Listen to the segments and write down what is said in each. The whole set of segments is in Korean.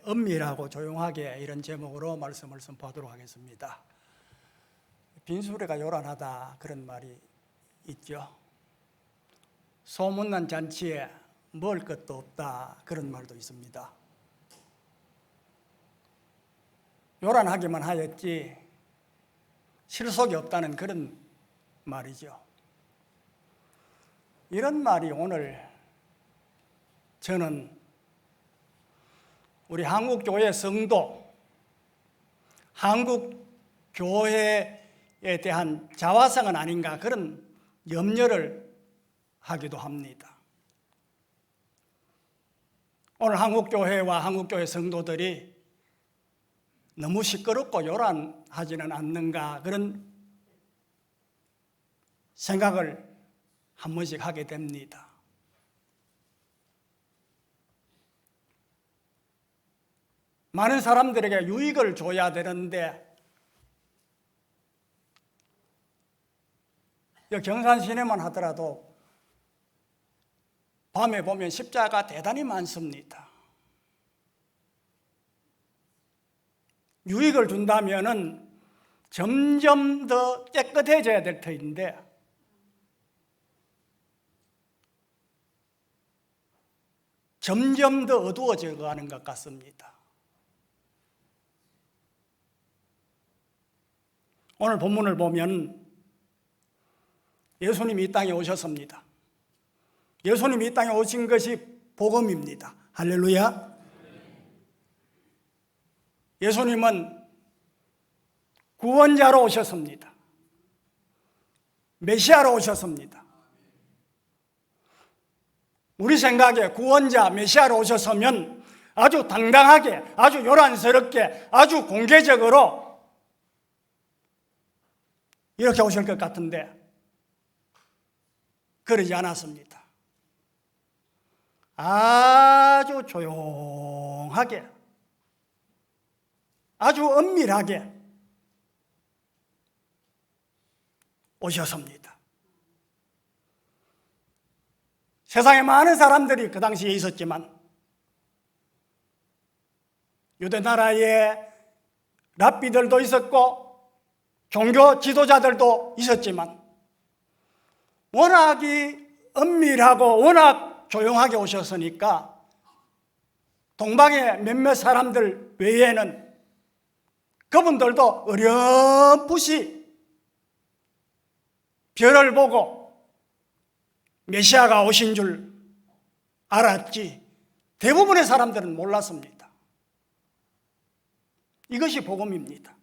은밀하고 조용하게 이런 제목으로 말씀을 선포하도록 하겠습니다. 빈수레가 요란하다 그런 말이 있죠. 소문난 잔치에 먹을 것도 없다 그런 말도 있습니다. 요란하기만 하였지 실속이 없다는 그런 말이죠. 이런 말이 오늘 저는 우리 한국교회 성도, 한국교회에 대한 자화상은 아닌가 그런 염려를 하기도 합니다. 오늘 한국교회와 한국교회 성도들이 너무 시끄럽고 요란하지는 않는가 그런 생각을 한 번씩 하게 됩니다. 많은 사람들에게 유익을 줘야 되는데 경산 시내만 하더라도 밤에 보면 십자가 대단히 많습니다. 유익을 준다면은 점점 더 깨끗해져야 될 터인데 점점 더 어두워져 가는 것 같습니다. 오늘 본문을 보면 예수님이 이 땅에 오셨습니다. 예수님이 이 땅에 오신 것이 복음입니다. 할렐루야. 예수님은 구원자로 오셨습니다. 메시아로 오셨습니다. 우리 생각에 구원자, 메시아로 오셨으면 아주 당당하게, 아주 요란스럽게, 아주 공개적으로 이렇게 오실 것 같은데 그러지 않았습니다. 아주 조용하게, 아주 은밀하게 오셨습니다. 세상에 많은 사람들이 그 당시에 있었지만 유대 나라에 랍비들도 있었고 종교 지도자들도 있었지만 워낙이 은밀하고 워낙 조용하게 오셨으니까 동방의 몇몇 사람들 외에는 그분들도 어렴풋이 별을 보고 메시아가 오신 줄 알았지 대부분의 사람들은 몰랐습니다. 이것이 복음입니다.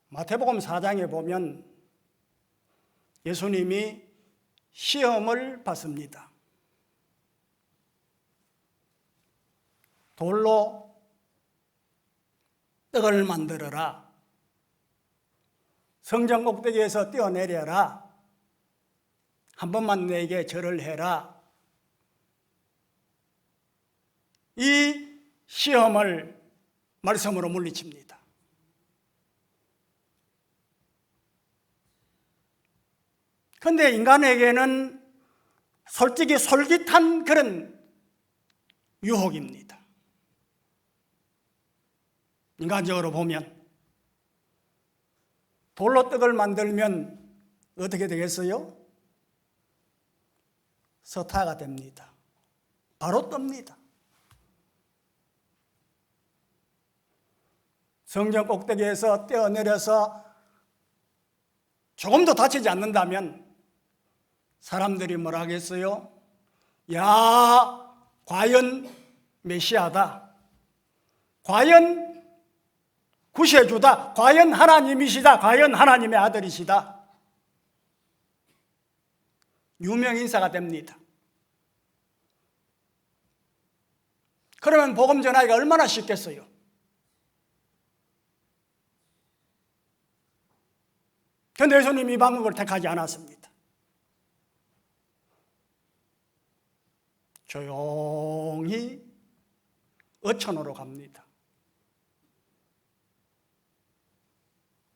마태복음 4장에 보면 예수님이 시험을 받습니다. 돌로 떡을 만들어라. 성전 꼭대기에서 뛰어내려라. 한 번만 내게 절을 해라. 이 시험을 말씀으로 물리칩니다. 그런데 인간에게는 솔직히 솔깃한 그런 유혹입니다. 인간적으로 보면 돌로 떡을 만들면 어떻게 되겠어요? 서타가 됩니다. 바로 뜹니다. 성전 꼭대기에서 뛰어내려서 조금도 다치지 않는다면 사람들이 뭐라 하겠어요? 야, 과연 메시아다. 과연 구세주다. 과연 하나님이시다. 과연 하나님의 아들이시다. 유명인사가 됩니다. 그러면 복음 전하기가 얼마나 쉽겠어요? 그런데 예수님이 이 방법을 택하지 않았습니다. 조용히 어촌으로 갑니다.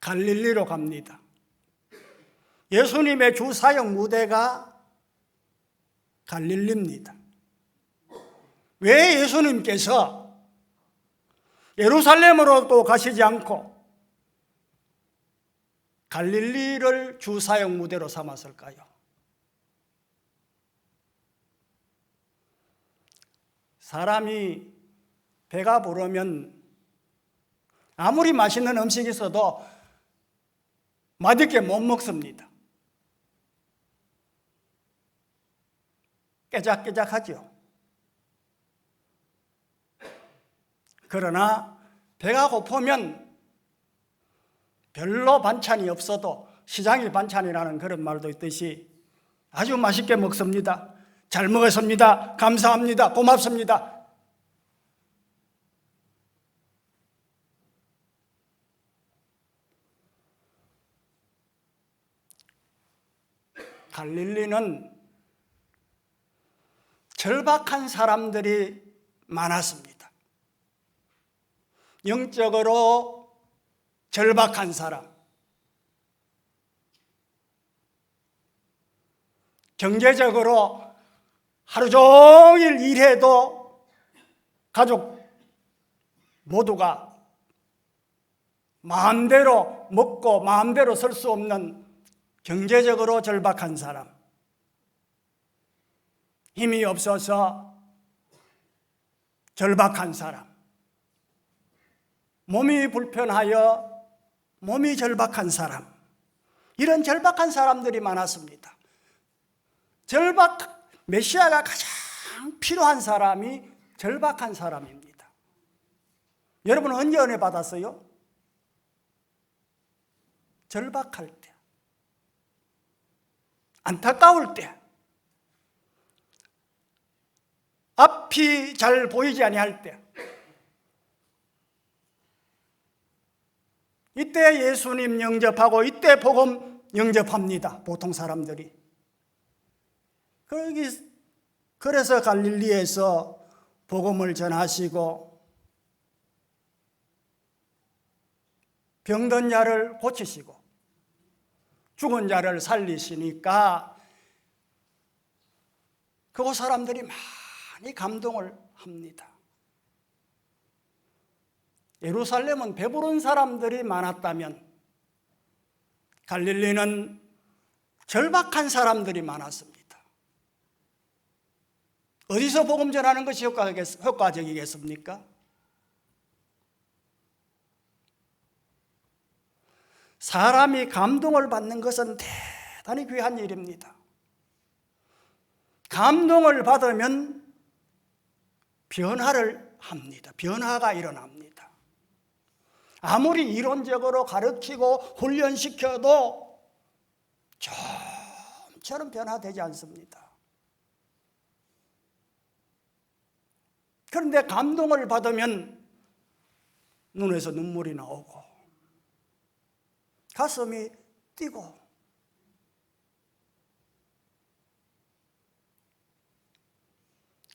갈릴리로 갑니다. 예수님의 주 사역 무대가 갈릴리입니다. 왜 예수님께서 예루살렘으로 또 가시지 않고 갈릴리를 주 사역 무대로 삼았을까요? 사람이 배가 부르면 아무리 맛있는 음식이 있어도 맛있게 못 먹습니다. 깨작깨작하죠. 그러나 배가 고프면 별로 반찬이 없어도 시장이 반찬이라는 그런 말도 있듯이 아주 맛있게 먹습니다. 잘 먹었습니다. 감사합니다. 고맙습니다. 갈릴리는 절박한 사람들이 많았습니다. 영적으로 절박한 사람, 경제적으로 하루 종일 일해도 가족 모두가 마음대로 먹고 마음대로 설 수 없는 경제적으로 절박한 사람, 힘이 없어서 절박한 사람, 몸이 불편하여 몸이 절박한 사람, 이런 절박한 사람들이 많았습니다. 메시아가 가장 필요한 사람이 절박한 사람입니다. 여러분은 언제 은혜 받았어요? 절박할 때, 안타까울 때, 앞이 잘 보이지 아니할 때, 이때 예수님 영접하고 이때 복음 영접합니다. 보통 사람들이. 그래서 갈릴리에서 복음을 전하시고 병든 자를 고치시고 죽은 자를 살리시니까 그곳 사람들이 많이 감동을 합니다. 예루살렘은 배부른 사람들이 많았다면 갈릴리는 절박한 사람들이 많았습니다. 어디서 복음 전하는 것이 효과적이겠습니까? 사람이 감동을 받는 것은 대단히 귀한 일입니다. 감동을 받으면 변화를 합니다. 변화가 일어납니다. 아무리 이론적으로 가르치고 훈련시켜도 좀처럼 변화되지 않습니다. 그런데 감동을 받으면 눈에서 눈물이 나오고 가슴이 뛰고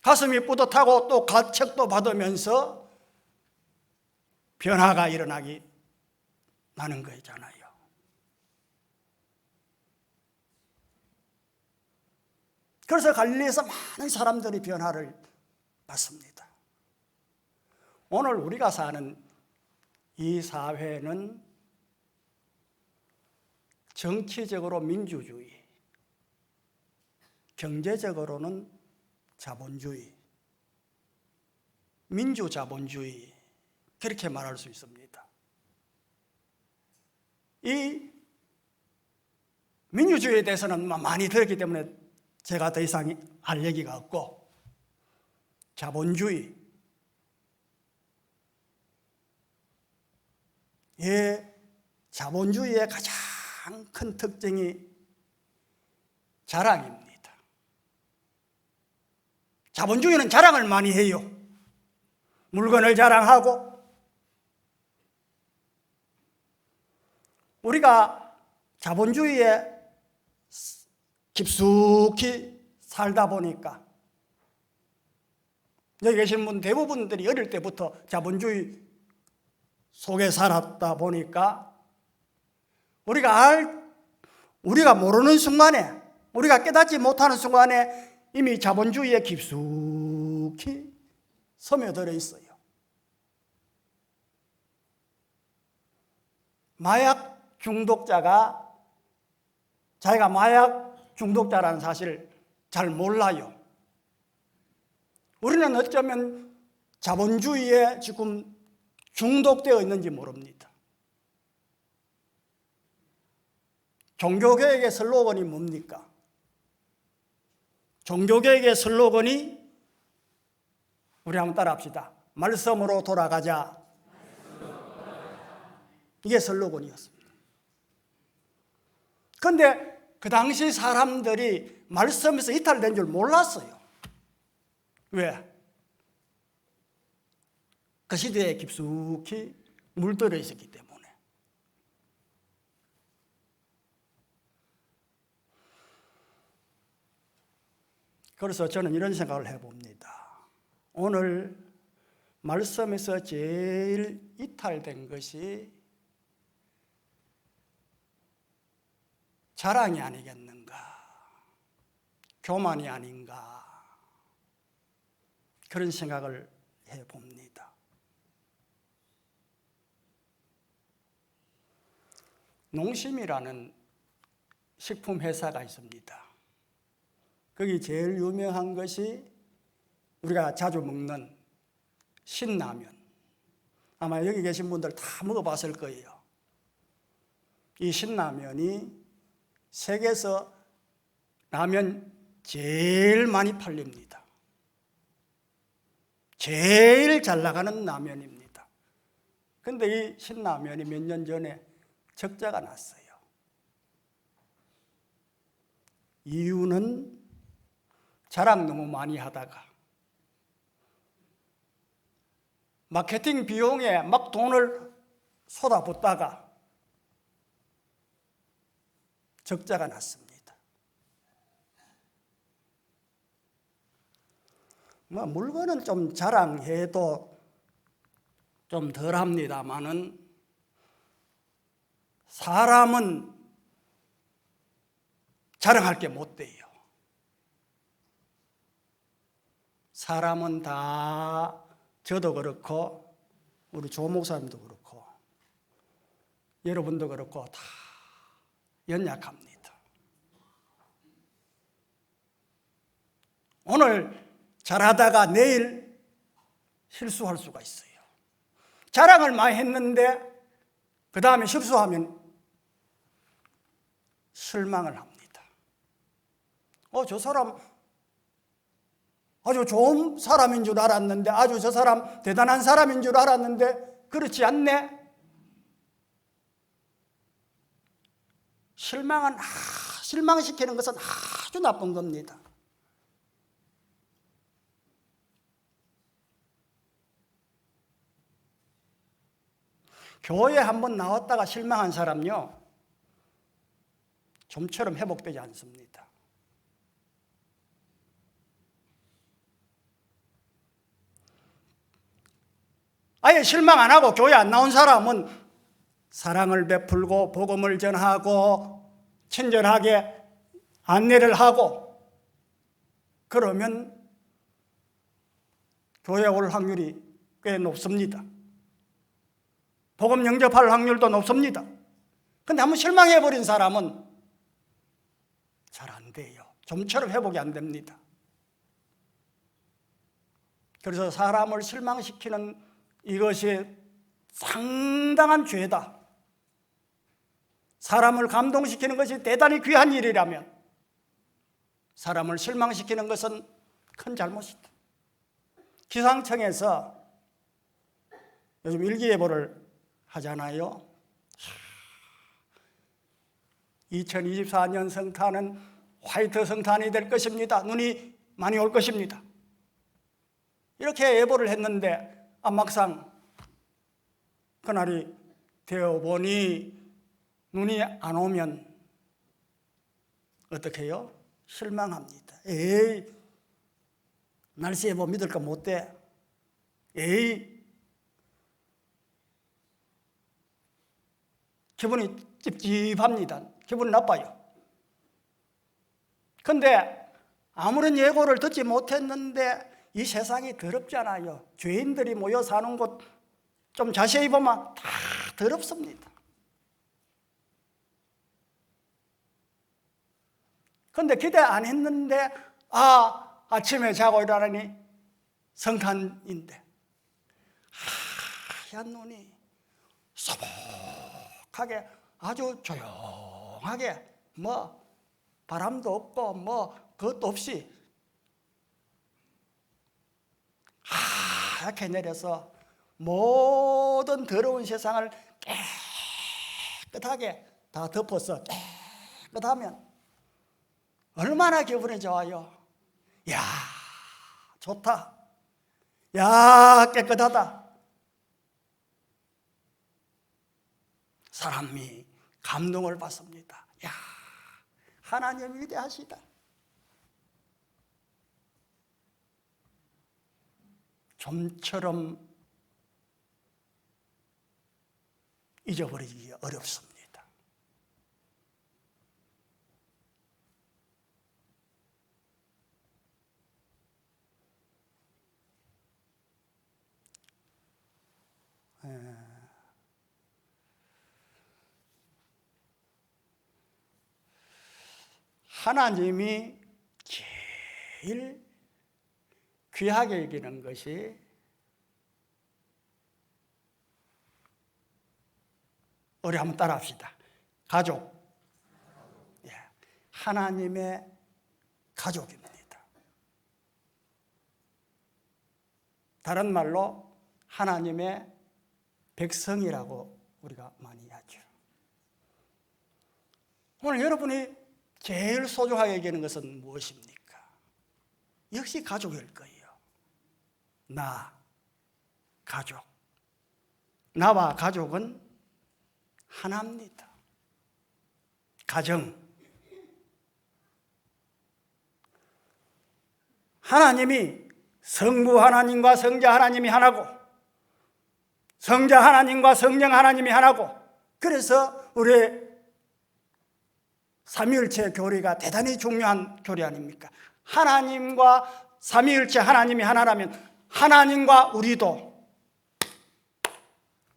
가슴이 뿌듯하고 또 가책도 받으면서 변화가 일어나기 나는 거잖아요. 그래서 갈릴리에서 많은 사람들이 변화를 받습니다. 오늘 우리가 사는 이 사회는 정치적으로 민주주의, 경제적으로는 자본주의, 민주자본주의, 그렇게 말할 수 있습니다. 이 민주주의에 대해서는 많이 들었기 때문에 제가 더 이상 할 얘기가 없고, 자본주의, 자본주의의 가장 큰 특징이 자랑입니다. 자본주의는 자랑을 많이 해요. 물건을 자랑하고, 우리가 자본주의에 깊숙이 살다 보니까, 여기 계신 분 대부분들이 어릴 때부터 자본주의 속에 살았다 보니까 우리가 우리가 모르는 순간에, 우리가 깨닫지 못하는 순간에 이미 자본주의에 깊숙이 스며들어 있어요. 마약 중독자가 자기가 마약 중독자라는 사실을 잘 몰라요. 우리는 어쩌면 자본주의에 지금 중독되어 있는지 모릅니다. 종교개혁의 슬로건이 뭡니까? 종교개혁의 슬로건이, 우리 한번 따라합시다. 말씀으로 돌아가자. 이게 슬로건이었습니다. 그런데 그 당시 사람들이 말씀에서 이탈된 줄 몰랐어요. 왜? 그 시대에 깊숙이 물들어 있었기 때문에. 그래서 저는 이런 생각을 해봅니다. 오늘 말씀에서 제일 이탈된 것이 자랑이 아니겠는가, 교만이 아닌가, 그런 생각을 해봅니다. 농심이라는 식품 회사가 있습니다. 거기 제일 유명한 것이 우리가 자주 먹는 신라면. 아마 여기 계신 분들 다 먹어봤을 거예요. 이 신라면이 세계에서 라면 제일 많이 팔립니다. 제일 잘 나가는 라면입니다. 그런데 이 신라면이 몇 년 전에 적자가 났어요. 이유는 자랑 너무 많이 하다가 마케팅 비용에 막 돈을 쏟아붓다가 적자가 났습니다. 물건은 좀 자랑해도 좀 덜합니다마는 사람은 자랑할 게 못 돼요. 사람은 다, 저도 그렇고 우리 조 목사님도 그렇고 여러분도 그렇고 다 연약합니다. 오늘 잘하다가 내일 실수할 수가 있어요. 자랑을 많이 했는데 그 다음에 실수하면 실망을 합니다. 저 사람 아주 좋은 사람인 줄 알았는데, 아주 저 사람 대단한 사람인 줄 알았는데 그렇지 않네. 실망시키는 것은 아주 나쁜 겁니다. 교회에 한번 나왔다가 실망한 사람요, 좀처럼 회복되지 않습니다. 아예 실망 안 하고 교회 안 나온 사람은 사랑을 베풀고 복음을 전하고 친절하게 안내를 하고 그러면 교회에 올 확률이 꽤 높습니다. 복음 영접할 확률도 높습니다. 그런데 한번 실망해버린 사람은 잘 안 돼요. 좀처럼 회복이 안 됩니다. 그래서 사람을 실망시키는 이것이 상당한 죄다. 사람을 감동시키는 것이 대단히 귀한 일이라면 사람을 실망시키는 것은 큰 잘못이다. 기상청에서 요즘 일기예보를 하잖아요. 2024년 성탄은 화이트 성탄이 될 것입니다. 눈이 많이 올 것입니다. 이렇게 예보를 했는데 막상 그날이 되어보니 눈이 안 오면 어떻게 해요? 실망합니다. 에이, 날씨 예보 믿을 거 못 돼. 에이, 기분이 찝찝합니다. 기분이 나빠요. 근데 아무런 예고를 듣지 못했는데 이 세상이 더럽잖아요. 죄인들이 모여 사는 곳 좀 자세히 보면 다 더럽습니다. 근데 기대 안 했는데 아침에 자고 일어나니 성탄인데 하얀 눈이 소복하게 아주 조용하게 뭐 바람도 없고 뭐 그것도 없이 하얗게 내려서 모든 더러운 세상을 깨끗하게 다 덮어서 깨끗하면 얼마나 기분이 좋아요. 야, 좋다. 야, 깨끗하다. 사람이 감동을 받습니다. 야, 하나님 위대하시다. 좀처럼 잊어버리기 어렵습니다. 하나님이 제일 귀하게 여기는 것이 우리 한번 따라합시다. 가족. 하나님의 가족입니다. 다른 말로 하나님의 백성이라고 우리가 많이 하죠. 오늘 여러분이 제일 소중하게 여기는 것은 무엇입니까? 역시 가족일 거예요. 나, 가족. 나와 가족은 하나입니다. 가정. 하나님이 성부 하나님과 성자 하나님이 하나고 성자 하나님과 성령 하나님이 하나고 그래서 우리 삼위일체 교리가 대단히 중요한 교리 아닙니까? 하나님과 삼위일체 하나님이 하나라면 하나님과 우리도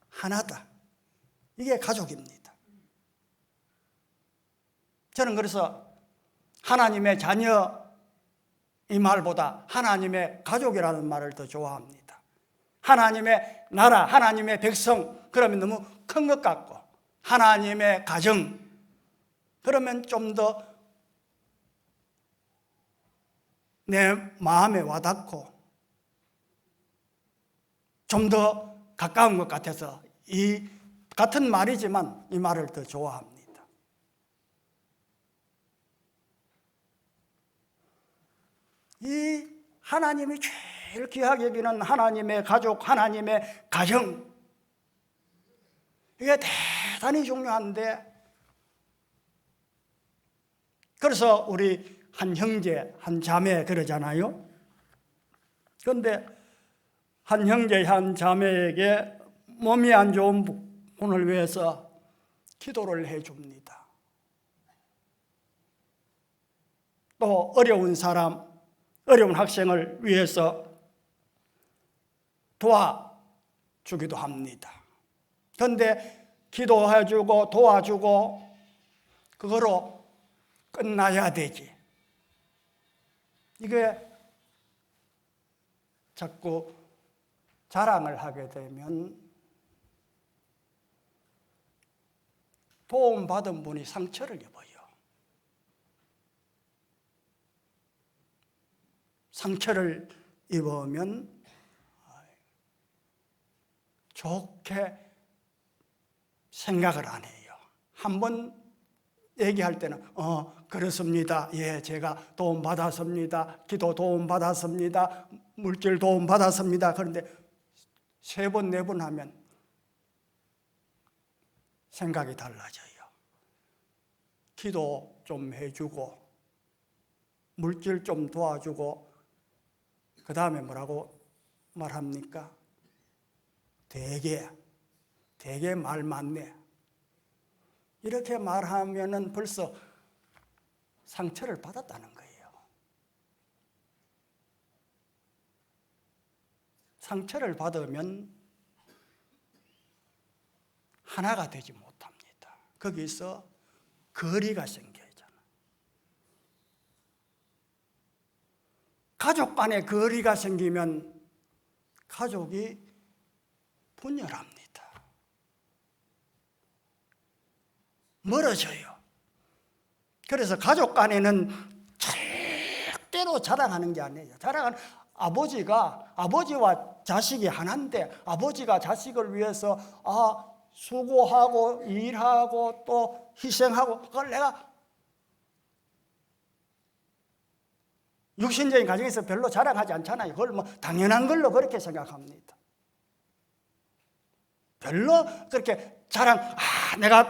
하나다. 이게 가족입니다. 저는 그래서 하나님의 자녀 이 말보다 하나님의 가족이라는 말을 더 좋아합니다. 하나님의 나라, 하나님의 백성 그러면 너무 큰 것 같고 하나님의 가정 그러면 좀 더 내 마음에 와닿고 좀 더 가까운 것 같아서 이 같은 말이지만 이 말을 더 좋아합니다. 이 하나님이 제일 귀하게 여기는 하나님의 가족, 하나님의 가정 이게 대단히 중요한데 그래서 우리 한 형제, 한 자매 그러잖아요. 그런데 한 형제, 한 자매에게 몸이 안 좋은 분을 위해서 기도를 해줍니다. 또 어려운 사람, 어려운 학생을 위해서 도와주기도 합니다. 그런데 기도해주고 도와주고 그거로 끝나야 되지. 이게 자꾸 자랑을 하게 되면 도움받은 분이 상처를 입어요. 상처를 입으면 좋게 생각을 안 해요. 한번 얘기할 때는 그렇습니다. 예, 제가 도움 받았습니다. 기도 도움 받았습니다. 물질 도움 받았습니다. 그런데 3번, 4번 하면 생각이 달라져요. 기도 좀 해주고 물질 좀 도와주고 그 다음에 뭐라고 말합니까? 되게 말 많네. 이렇게 말하면은 벌써 상처를 받았다는 거예요. 상처를 받으면 하나가 되지 못합니다. 거기서 거리가 생겨있잖아. 가족 간에 거리가 생기면 가족이 분열합니다. 멀어져요. 그래서 가족 간에는 절대로 자랑하는 게 아니에요. 자랑하는 아버지와 자식이 하나인데 아버지가 자식을 위해서 수고하고 일하고 또 희생하고 그걸 내가 육신적인 가정에서 별로 자랑하지 않잖아요. 그걸 뭐 당연한 걸로 그렇게 생각합니다. 별로 그렇게 내가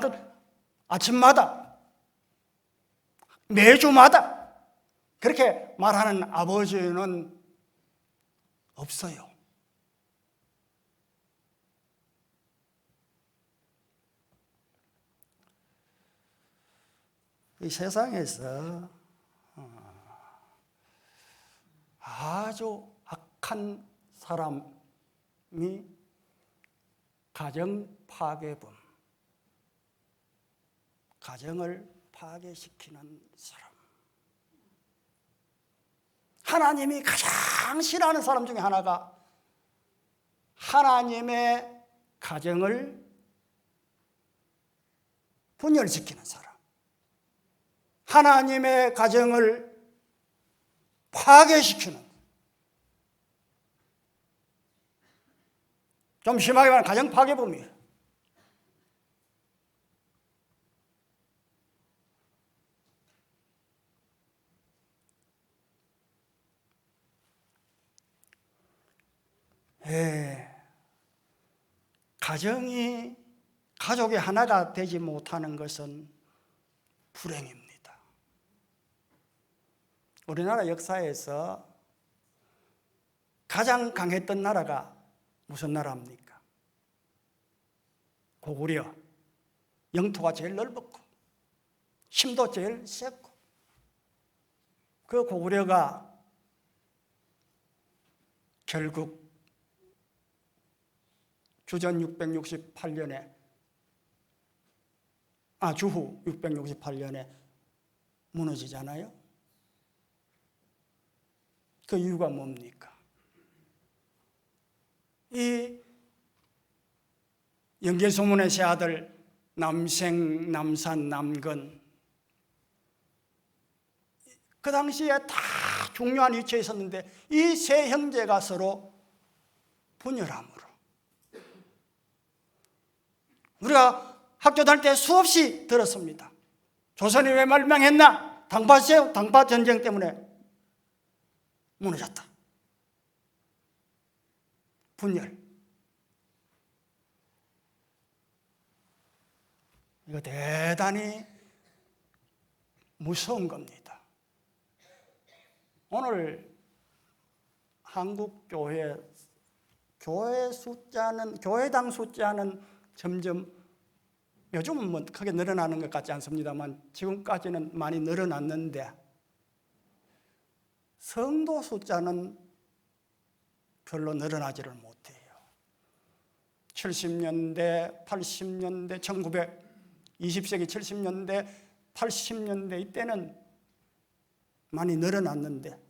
아침마다 매주마다 그렇게 말하는 아버지는 없어요. 이 세상에서 아주 악한 사람이 가정 파괴범, 가정을 파괴시키는 사람. 하나님이 가장 싫어하는 사람 중에 하나가 하나님의 가정을 분열시키는 사람, 하나님의 가정을 파괴시키는, 좀 심하게 말하면 가정 파괴범이에요. 가족이 하나가 되지 못하는 것은 불행입니다. 우리나라 역사에서 가장 강했던 나라가 무슨 나라입니까? 고구려. 영토가 제일 넓었고 힘도 제일 셌고 그 고구려가 결국 주전 668년에 주후 668년에 무너지잖아요. 그 이유가 뭡니까? 이 영계소문의 세 아들 남생, 남산, 남근, 그 당시에 다 중요한 위치에 있었는데 이 세 형제가 서로 분열함으로 우리가 학교 다닐 때 수없이 들었습니다. 조선이 왜 멸망했나? 당파 전쟁 때문에 무너졌다. 분열. 이거 대단히 무서운 겁니다. 오늘 한국 교회당 숫자는 점점 요즘은 뭐 크게 늘어나는 것 같지 않습니다만 지금까지는 많이 늘어났는데 성도 숫자는 별로 늘어나지를 못해요. 70년대, 80년대, 20세기 70년대, 80년대 이때는 많이 늘어났는데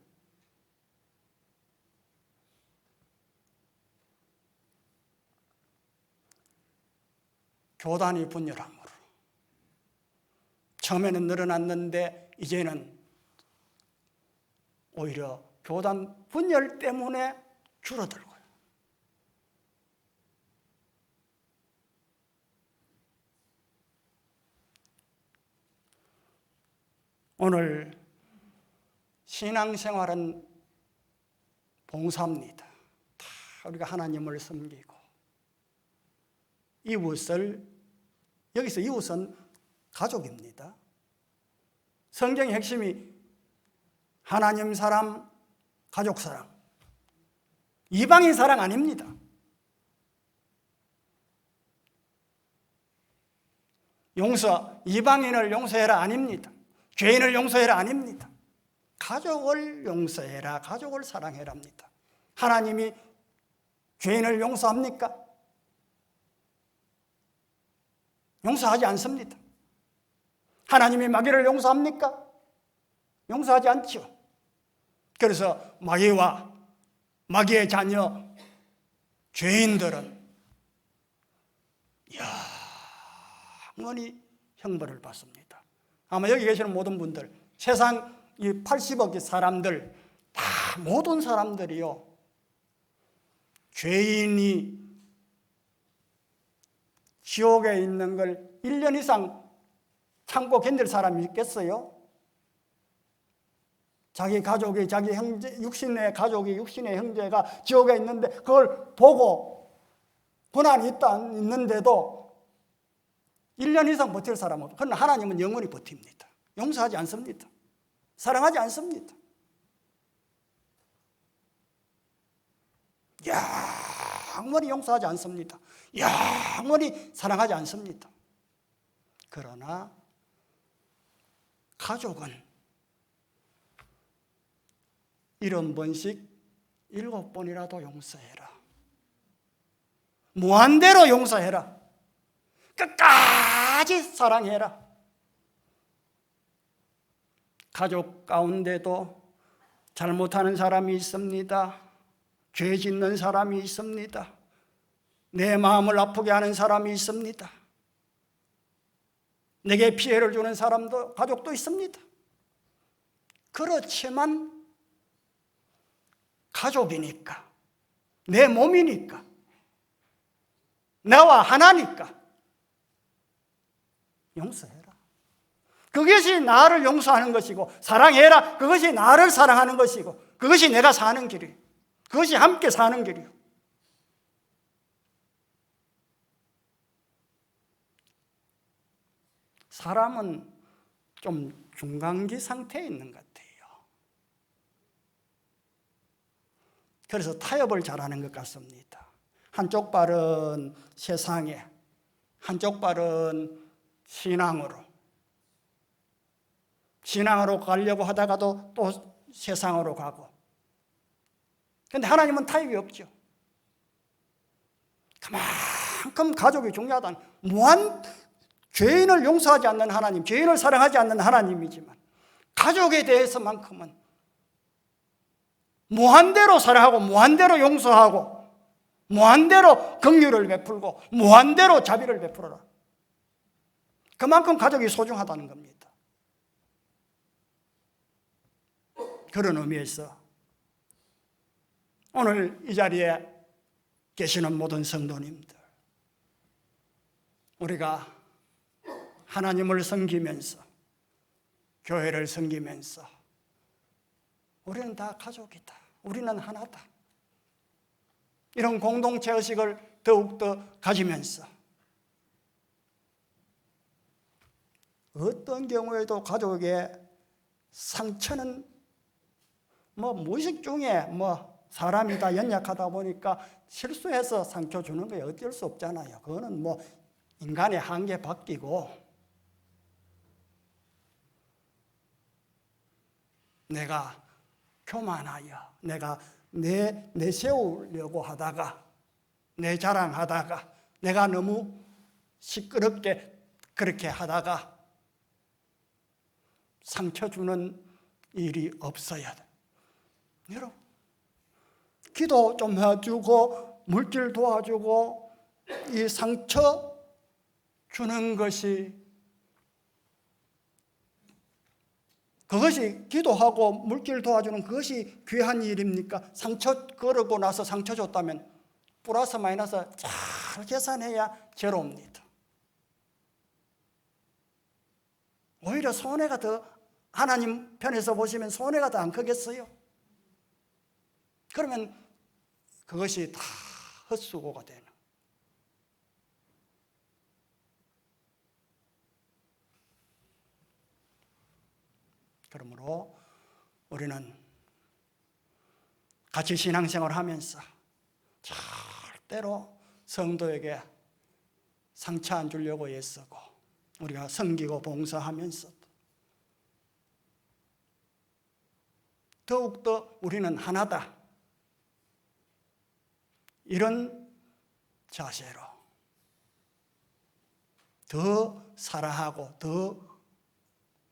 교단이 분열함으로 처음에는 늘어났는데 이제는 오히려 교단 분열 때문에 줄어들고요. 오늘 신앙생활은 봉사입니다. 다 우리가 하나님을 섬기고 여기서 이웃은 가족입니다. 성경의 핵심이 하나님 사랑, 가족 사랑, 이방인 사랑 아닙니다. 이방인을 용서해라 아닙니다. 죄인을 용서해라 아닙니다. 가족을 용서해라, 가족을 사랑해라 합니다. 하나님이 죄인을 용서합니까? 용서하지 않습니다. 하나님이 마귀를 용서합니까? 용서하지 않죠. 그래서 마귀와 마귀의 자녀 죄인들은 영원히 형벌을 받습니다. 아마 여기 계시는 모든 분들, 세상 이 80억의 사람들 다 모든 사람들이요, 죄인이 지옥에 있는 걸 1년 이상 참고 견딜 사람이 있겠어요? 자기 가족이, 자기 형제, 육신의 가족이, 육신의 형제가 지옥에 있는데 그걸 보고 고난이 있는데도 1년 이상 버틸 사람은 없어요. 그러나 하나님은 영원히 버팁니다. 용서하지 않습니다. 사랑하지 않습니다. 영원히 용서하지 않습니다. 영원히 사랑하지 않습니다. 그러나 가족은 70번씩 7번이라도 용서해라. 무한대로 용서해라. 끝까지 사랑해라. 가족 가운데도 잘못하는 사람이 있습니다. 죄 짓는 사람이 있습니다. 내 마음을 아프게 하는 사람이 있습니다. 내게 피해를 주는 사람도, 가족도 있습니다. 그렇지만 가족이니까, 내 몸이니까, 나와 하나니까 용서해라. 그것이 나를 용서하는 것이고, 사랑해라. 그것이 나를 사랑하는 것이고, 그것이 내가 사는 길이에요. 그것이 함께 사는 길이에요. 사람은 좀 중간기 상태에 있는 것 같아요. 그래서 타협을 잘하는 것 같습니다. 한쪽 발은 세상에, 한쪽 발은 신앙으로 가려고 하다가도 또 세상으로 가고. 그런데 하나님은 타협이 없죠. 그만큼 가족이 중요하다는, 죄인을 용서하지 않는 하나님, 죄인을 사랑하지 않는 하나님이지만 가족에 대해서만큼은 무한대로 사랑하고, 무한대로 용서하고, 무한대로 긍휼을 베풀고, 무한대로 자비를 베풀어라. 그만큼 가족이 소중하다는 겁니다. 그런 의미에서 오늘 이 자리에 계시는 모든 성도님들, 우리가 하나님을 섬기면서, 교회를 섬기면서 우리는 다 가족이다, 우리는 하나다, 이런 공동체 의식을 더욱더 가지면서 어떤 경우에도 가족의 상처는 무의식 중에 사람이 다 연약하다 보니까 실수해서 상처 주는 게 어쩔 수 없잖아요. 그거는 인간의 한계 밖이고, 내가 교만하여, 내가 내세우려고 하다가, 내 자랑하다가, 내가 너무 시끄럽게 그렇게 하다가 상처 주는 일이 없어야 돼. 여러분, 기도 좀 해주고, 물질 도와주고, 이 상처 주는 것이, 그것이 기도하고 물질 도와주는 그것이 귀한 일입니까? 상처 걸고 나서 상처 줬다면 플러스 마이너스 잘 계산해야 제로입니다. 오히려 손해가 더, 하나님 편에서 보시면 손해가 더 안 크겠어요? 그러면 그것이 다 헛수고가 되는. 그러므로 우리는 같이 신앙생활을 하면서 절대로 성도에게 상처 안 주려고 애쓰고, 우리가 섬기고 봉사하면서도 더욱더 우리는 하나다, 이런 자세로 더 사랑하고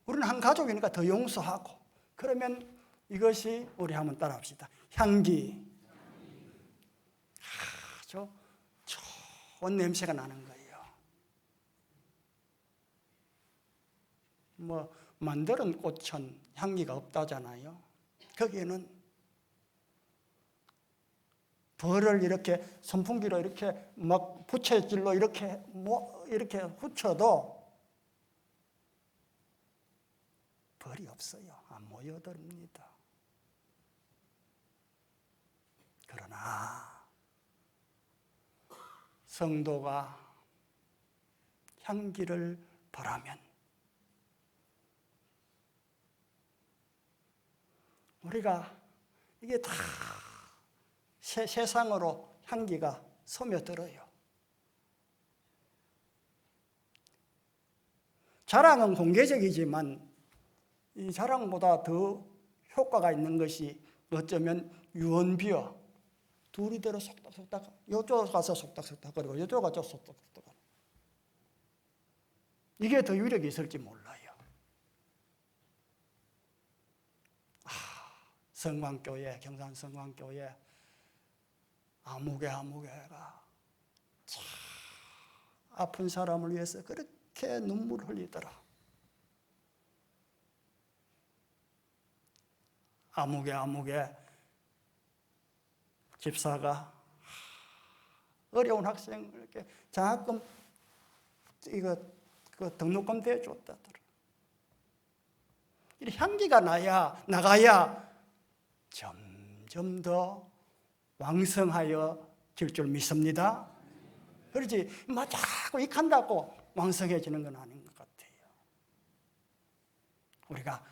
우리는 한 가족이니까 더 용서하고, 그러면 이것이 우리 한번 따라합시다. 향기. 아주 좋은 냄새가 나는 거예요. 뭐 만드는 꽃은 향기가 없다잖아요. 거기에는 벌을 이렇게 선풍기로 이렇게 막 부채질로 이렇게 이렇게 훑어도 벌이 없어요. 안 모여듭니다. 그러나 성도가 향기를 바라면 우리가 이게 다 세상으로 향기가 스며들어요. 자랑은 공개적이지만 이 자랑보다 더 효과가 있는 것이 어쩌면 유언비어. 둘이대로 속닥속닥, 이쪽 가서 속닥속닥거리고 이쪽 가서 속닥속닥거리고, 이게 더 위력이 있을지 몰라요. 성광교회, 경산 성광교회 아무개가 참 아픈 사람을 위해서 그렇게 눈물을 흘리더라. 아무개 집사가 어려운 학생 이렇게 장학금 그 등록금 대줬다더라. 이 향기가 나가야 점점 더 왕성하여 질 줄 믿습니다. 그렇지 자꾸 익한다고 왕성해지는 건 아닌 것 같아요. 우리가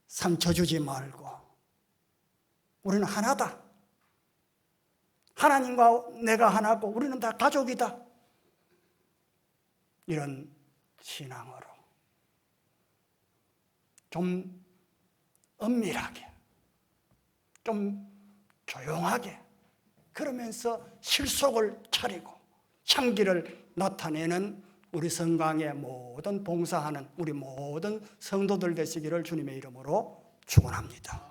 상처 주지 말고 우리는 하나다. 하나님과 내가 하나고 우리는 다 가족이다. 이런 신앙으로 좀 엄밀하게, 좀 조용하게, 그러면서 실속을 차리고 향기를 나타내는 우리 성강의 모든 봉사하는 우리 모든 성도들 되시기를 주님의 이름으로 축원합니다.